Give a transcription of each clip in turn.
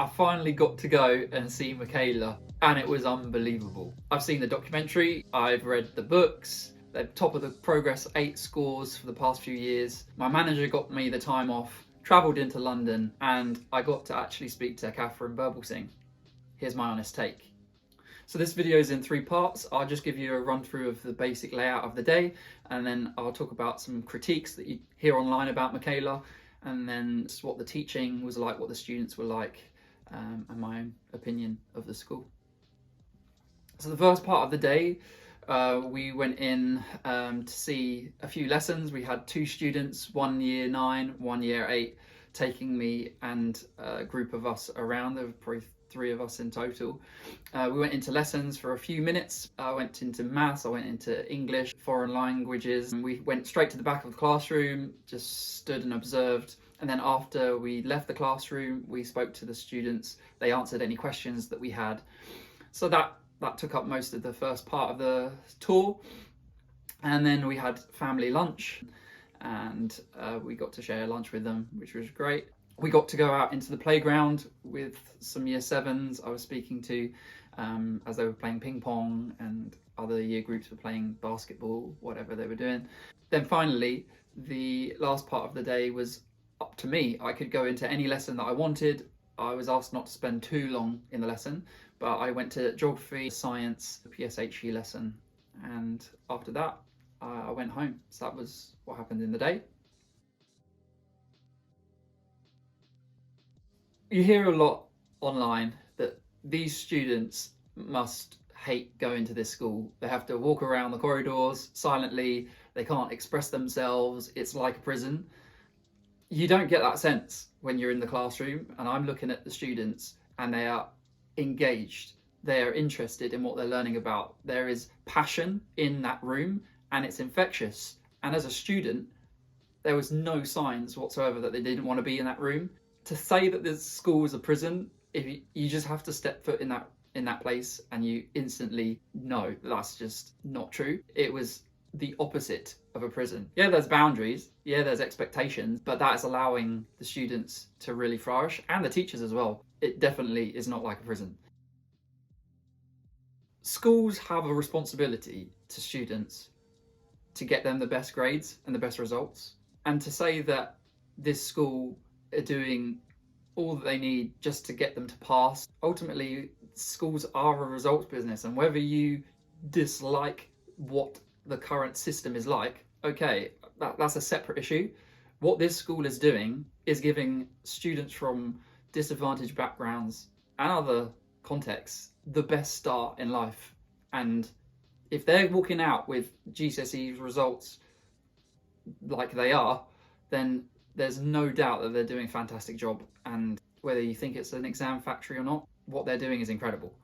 I finally got to go and see Michaela, and it was unbelievable. I've seen the documentary, I've read the books, they're top of the Progress 8 scores for the past few years. My manager got me the time off, travelled into London, and I got to actually speak to Kathrine Birbalsingh. Here's my honest take. So this video is in 3 parts. I'll just give you a run through of the basic layout of the day, and then I'll talk about some critiques that you hear online about Michaela, and then just what the teaching was like, what the students were like, and my own opinion of the school. So the first part of the day, we went in to see a few lessons. We had 2 students, one year 9, one year 8, taking me and a group of us around. There were probably 3 of us in total. We went into lessons for a few minutes. I went into maths, I went into English, foreign languages, and we went straight to the back of the classroom, just stood and observed. And then after we left the classroom, we spoke to the students. They answered any questions that we had. So that took up most of the first part of the tour. And then we had family lunch, and we got to share lunch with them, which was great. We got to go out into the playground with some year 7s I was speaking to as they were playing ping pong, and other year groups were playing basketball, whatever they were doing. Then finally, the last part of the day was up to me. I could go into any lesson that I wanted. I was asked not to spend too long in the lesson, but I went to geography, science, the PSHE lesson, and after that I went home. So that was what happened in the day. You hear a lot online that these students must hate going to this school. They have to walk around the corridors silently, they can't express themselves, it's like a prison. You don't get that sense when you're in the classroom, and I'm looking at the students and they are engaged. They are interested in what they're learning about. There is passion in that room and it's infectious. And as a student, there was no signs whatsoever that they didn't want to be in that room. To say that this school is a prison, if you just have to step foot in that place and you instantly know that's just not true. It was the opposite of a prison. Yeah, there's boundaries, yeah, there's expectations, but that is allowing the students to really flourish, and the teachers as well. It definitely is not like a prison. Schools have a responsibility to students to get them the best grades and the best results, and to say that this school are doing all that they need just to get them to pass. Ultimately, schools are a results business, and whether you dislike what the current system is like, okay, that's a separate issue. What this school is doing is giving students from disadvantaged backgrounds and other contexts the best start in life. And if they're walking out with GCSE results like they are, then there's no doubt that they're doing a fantastic job. And whether you think it's an exam factory or not, what they're doing is incredible.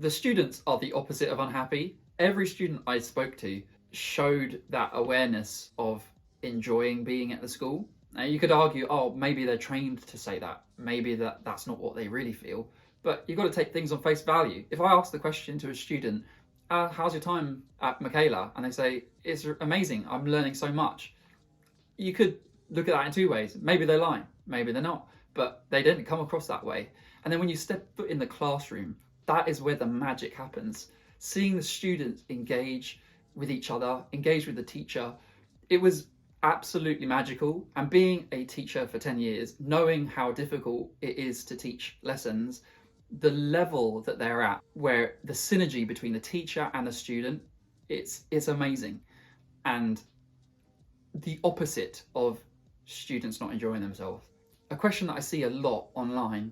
The students are the opposite of unhappy. Every student I spoke to showed that awareness of enjoying being at the school. Now you could argue, oh, maybe they're trained to say that. Maybe that's not what they really feel. But you've got to take things on face value. If I ask the question to a student, how's your time at Michaela? And they say, it's amazing, I'm learning so much. You could look at that in 2 ways. Maybe they're lying, maybe they're not, but they didn't come across that way. And then when you step foot in the classroom, that is where the magic happens. Seeing the students engage with each other, engage with the teacher, it was absolutely magical. And being a teacher for 10 years, knowing how difficult it is to teach lessons, the level that they're at, where the synergy between the teacher and the student, it's amazing. And the opposite of students not enjoying themselves. A question that I see a lot online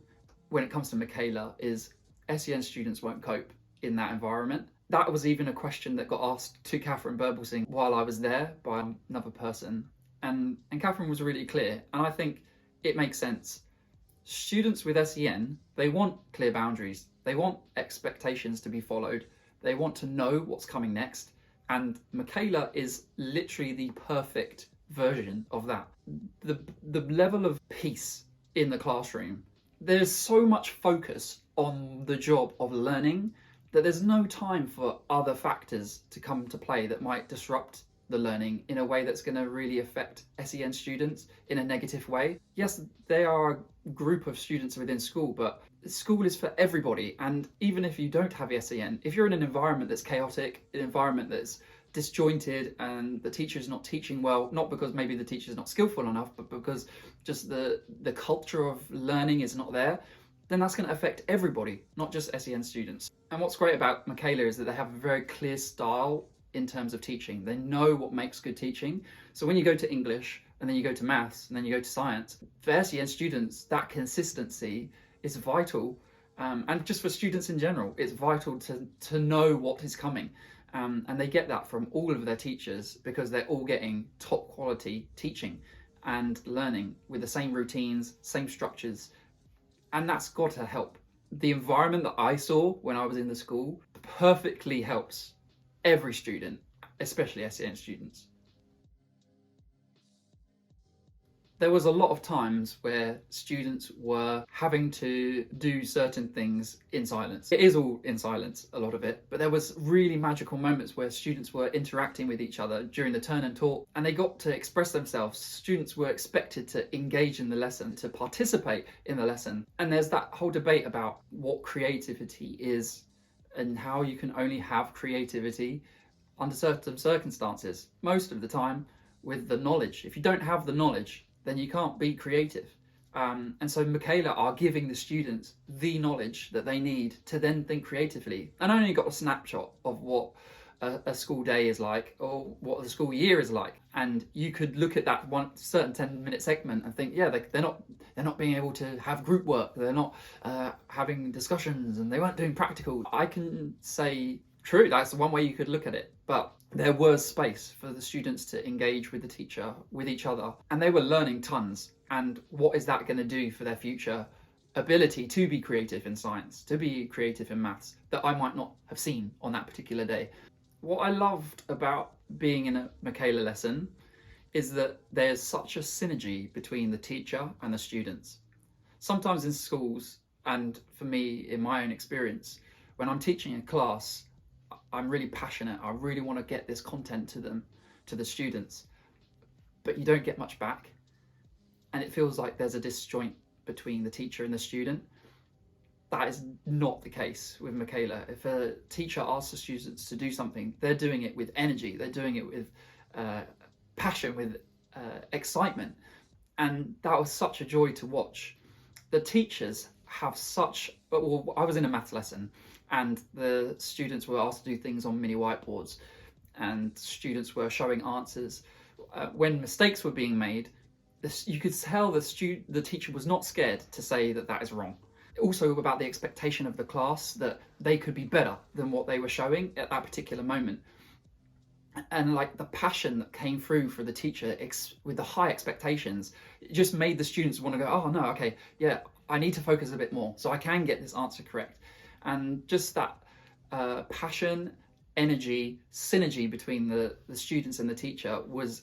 when it comes to Michaela is SEN students won't cope in that environment. That was even a question that got asked to Kathrine Birbalsingh while I was there by another person. And Kathrine was really clear, and I think it makes sense. Students with SEN, they want clear boundaries. They want expectations to be followed. They want to know what's coming next. And Michaela is literally the perfect version of that. The level of peace in the classroom, there's so much focus on the job of learning that there's no time for other factors to come to play that might disrupt the learning in a way that's going to really affect SEN students in a negative way. Yes, they are a group of students within school, but school is for everybody. And even if you don't have SEN, if you're in an environment that's chaotic, an environment that's disjointed, and the teacher is not teaching well, not because maybe the teacher is not skillful enough, but because just the culture of learning is not there, then that's going to affect everybody, not just SEN students. And what's great about Michaela is that they have a very clear style in terms of teaching. They know what makes good teaching. So when you go to English, and then you go to maths, and then you go to science, for SEN students, that consistency is vital. And just for students in general, it's vital to know what is coming. And they get that from all of their teachers because they're all getting top quality teaching and learning with the same routines, same structures. And that's got to help. The environment that I saw when I was in the school perfectly helps every student, especially SEN students. There was a lot of times where students were having to do certain things in silence. It is all in silence, a lot of it, but there was really magical moments where students were interacting with each other during the turn and talk, and they got to express themselves. Students were expected to engage in the lesson, to participate in the lesson. And there's that whole debate about what creativity is and how you can only have creativity under certain circumstances. Most of the time with the knowledge. If you don't have the knowledge, then you can't be creative. And so Michaela are giving the students the knowledge that they need to then think creatively. And I only got a snapshot of what a school day is like, or what the school year is like. And you could look at that one certain 10-minute segment and think, yeah, they're not being able to have group work. They're not having discussions, and they weren't doing practical. I can say, true, that's one way you could look at it. But there was space for the students to engage with the teacher, with each other, and they were learning tons. And what is that going to do for their future ability to be creative in science, to be creative in maths, that I might not have seen on that particular day? What I loved about being in a Michaela lesson is that there's such a synergy between the teacher and the students. Sometimes in schools, and for me, in my own experience, when I'm teaching a class, I'm really passionate. I really want to get this content to them, to the students, but you don't get much back. And it feels like there's a disjoint between the teacher and the student. That is not the case with Michaela. If a teacher asks the students to do something, they're doing it with energy. They're doing it with passion, with excitement. And that was such a joy to watch. The teachers have such, well, I was in a maths lesson, and the students were asked to do things on mini whiteboards, and students were showing answers. When mistakes were being made, you could tell the teacher was not scared to say that is wrong. Also about the expectation of the class, that they could be better than what they were showing at that particular moment. And like the passion that came through for the teacher with the high expectations, it just made the students want to go, oh no, okay, yeah, I need to focus a bit more so I can get this answer correct. And just that passion, energy, synergy between the students and the teacher was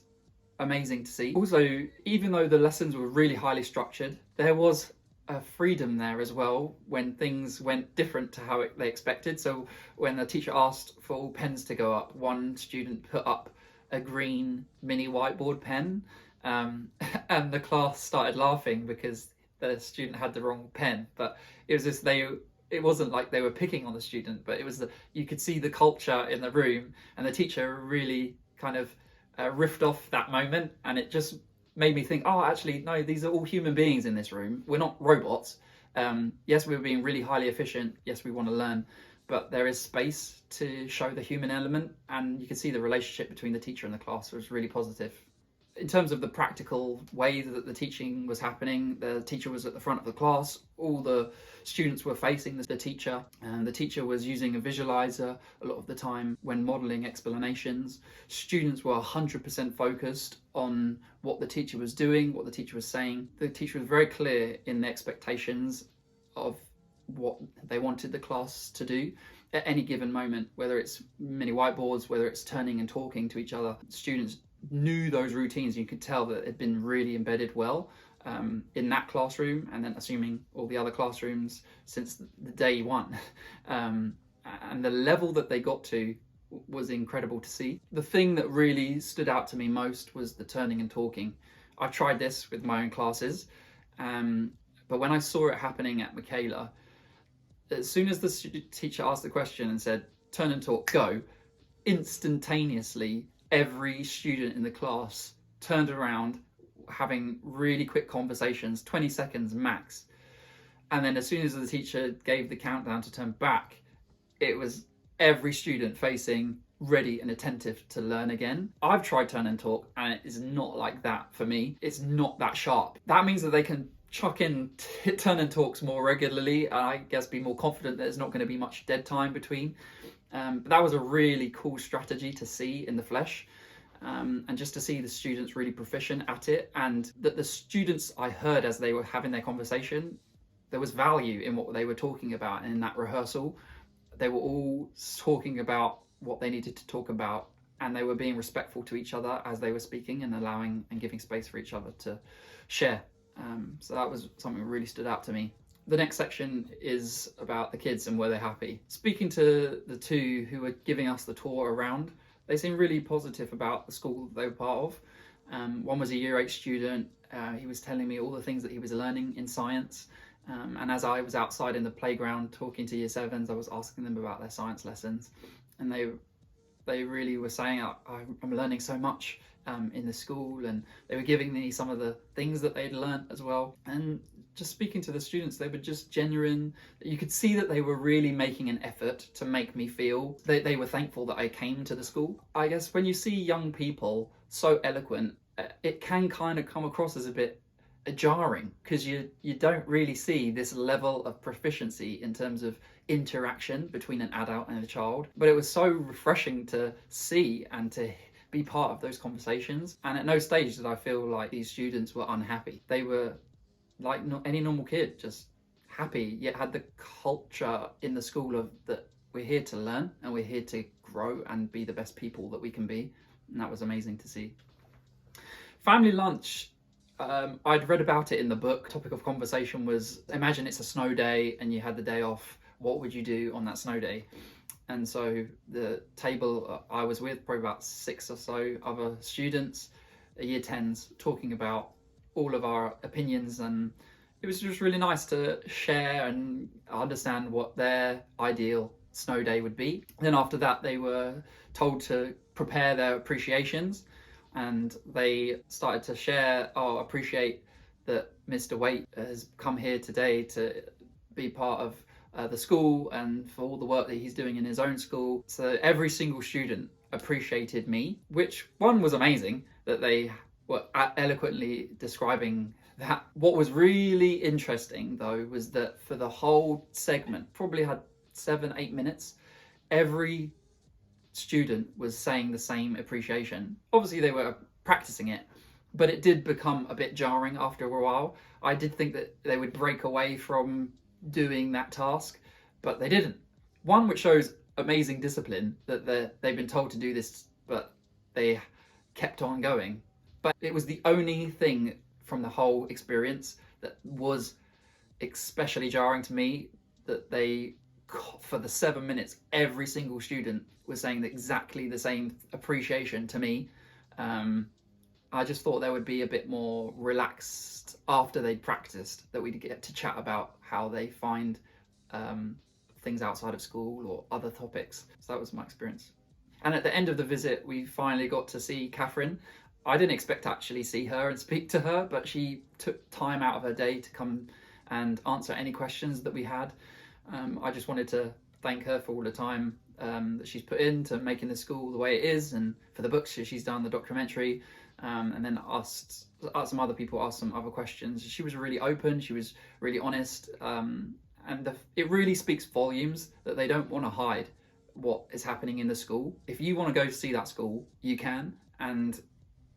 amazing to see. Also, even though the lessons were really highly structured, there was a freedom there as well when things went different to how they expected. So when the teacher asked for all pens to go up, one student put up a green mini whiteboard pen, and the class started laughing because the student had the wrong pen. But it was just it wasn't like they were picking on the student, but it was you could see the culture in the room, and the teacher really kind of riffed off that moment, and it just made me think, oh, actually, no, these are all human beings in this room. We're not robots. Yes, we're being really highly efficient. Yes, we want to learn, but there is space to show the human element, and you can see the relationship between the teacher and the class was really positive. In terms of the practical way that the teaching was happening, the teacher was at the front of the class, all the students were facing the teacher, and the teacher was using a visualizer a lot of the time when modelling explanations. Students were 100% focused on what the teacher was doing, what the teacher was saying. The teacher was very clear in the expectations of what they wanted the class to do at any given moment, whether it's mini whiteboards, whether it's turning and talking to each other. Students knew those routines. You could tell that it had been really embedded well in that classroom, and then assuming all the other classrooms since the day one. And the level that they got to was incredible to see. The thing that really stood out to me most was the turning and talking. I've tried this with my own classes, but when I saw it happening at Michaela, as soon as the teacher asked the question and said, turn and talk, go, instantaneously, every student in the class turned around, having really quick conversations, 20 seconds max. And then as soon as the teacher gave the countdown to turn back, it was every student facing ready and attentive to learn again. I've tried turn and talk and it is not like that for me. It's not that sharp. That means that they can chuck in turn and talks more regularly, and I guess be more confident that there's not going to be much dead time between. But that was a really cool strategy to see in the flesh, and just to see the students really proficient at it, and that the students I heard as they were having their conversation, there was value in what they were talking about. And in that rehearsal, they were all talking about what they needed to talk about, and they were being respectful to each other as they were speaking and allowing and giving space for each other to share. So that was something that really stood out to me. The next section is about the kids and were they happy. Speaking to the two who were giving us the tour around, they seemed really positive about the school they were part of. One was a year 8 student. He was telling me all the things that he was learning in science. And as I was outside in the playground talking to year 7s, I was asking them about their science lessons. And they really were saying, I'm learning so much in the school, and they were giving me some of the things that they'd learnt as well. And just speaking to the students, they were just genuine. You could see that they were really making an effort to make me feel they were thankful that I came to the school. I guess when you see young people so eloquent, it can kind of come across as a bit jarring, because you don't really see this level of proficiency in terms of interaction between an adult and a child. But it was so refreshing to see and to be part of those conversations, and at no stage did I feel like these students were unhappy. They were like any normal kid, just happy, yet had the culture in the school of that we're here to learn and we're here to grow and be the best people that we can be. And that was amazing to see. Family lunch, I'd read about it in the book. Topic of conversation was, imagine it's a snow day and you had the day off, what would you do on that snow day? And so the table I was with, probably about 6 or so other students, year 10s, talking about all of our opinions, and it was just really nice to share and understand what their ideal snow day would be. Then after that, they were told to prepare their appreciations, and they started to share, appreciate that Mr. Waite has come here today to be part of the school and for all the work that he's doing in his own school. So every single student appreciated me, which one was amazing that they were eloquently describing that. What was really interesting though was that for the whole segment, probably had 7-8 minutes, every student was saying the same appreciation. Obviously they were practicing it, but it did become a bit jarring after a while. I did think that they would break away from doing that task, but they didn't. One, which shows amazing discipline, that they've been told to do this, but they kept on going. But it was the only thing from the whole experience that was especially jarring to me, that they, for the 7 minutes, every single student was saying exactly the same appreciation to me. I just thought there would be a bit more relaxed after they'd practiced, that we'd get to chat about how they find things outside of school or other topics. So that was my experience. And at the end of the visit, we finally got to see Kathrine. I didn't expect to actually see her and speak to her, but she took time out of her day to come and answer any questions that we had. I just wanted to thank her for all the time that she's put into making the school the way it is, and for the books she's done, the documentary, and then asked some other people, asked some other questions. She was really open, she was really honest, and it really speaks volumes that they don't want to hide what is happening in the school. If you want to go see that school, you can. And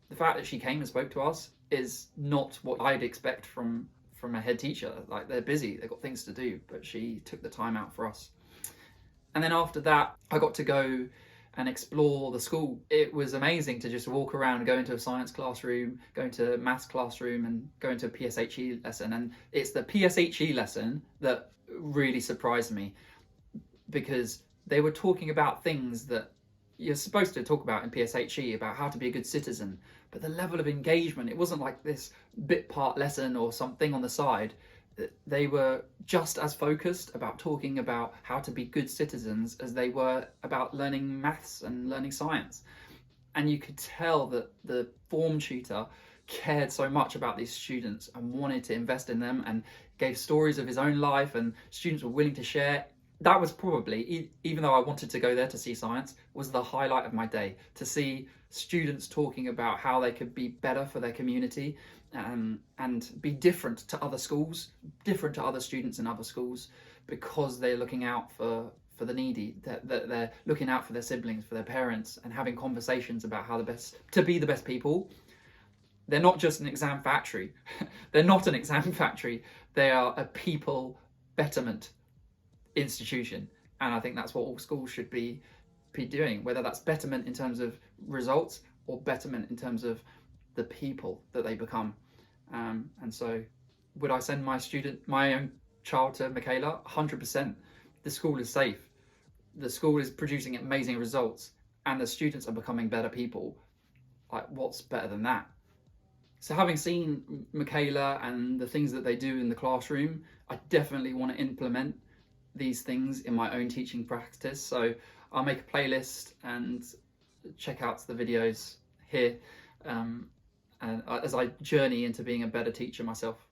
the fact that she came and spoke to us is not what I'd expect from a head teacher. Like, they're busy, they've got things to do, but she took the time out for us. And then after that, I got to go and explore the school. It was amazing to just walk around, go into a science classroom, go into a maths classroom, and go into a PSHE lesson. And it's the PSHE lesson that really surprised me, because they were talking about things that you're supposed to talk about in PSHE about how to be a good citizen, but the level of engagement, it wasn't like this bit part lesson or something on the side. They were just as focused about talking about how to be good citizens as they were about learning maths and learning science. And you could tell that the form tutor cared so much about these students and wanted to invest in them, and gave stories of his own life, and students were willing to share. That was probably, even though I wanted to go there to see science, was the highlight of my day, to see students talking about how they could be better for their community, and be different to other schools, different to other students in other schools, because they're looking out for the needy, that they're looking out for their siblings, for their parents, and having conversations about how to be the best people. They're not just an exam factory. They're not an exam factory. They are a people betterment institution. And I think that's what all schools should be doing, whether that's betterment in terms of results or betterment in terms of the people that they become. And so would I send my own child to Michaela? 100%. The school is safe. The school is producing amazing results, and the students are becoming better people. Like, what's better than that? So having seen Michaela and the things that they do in the classroom, I definitely want to implement these things in my own teaching practice. So I'll make a playlist and check out the videos here, and as I journey into being a better teacher myself.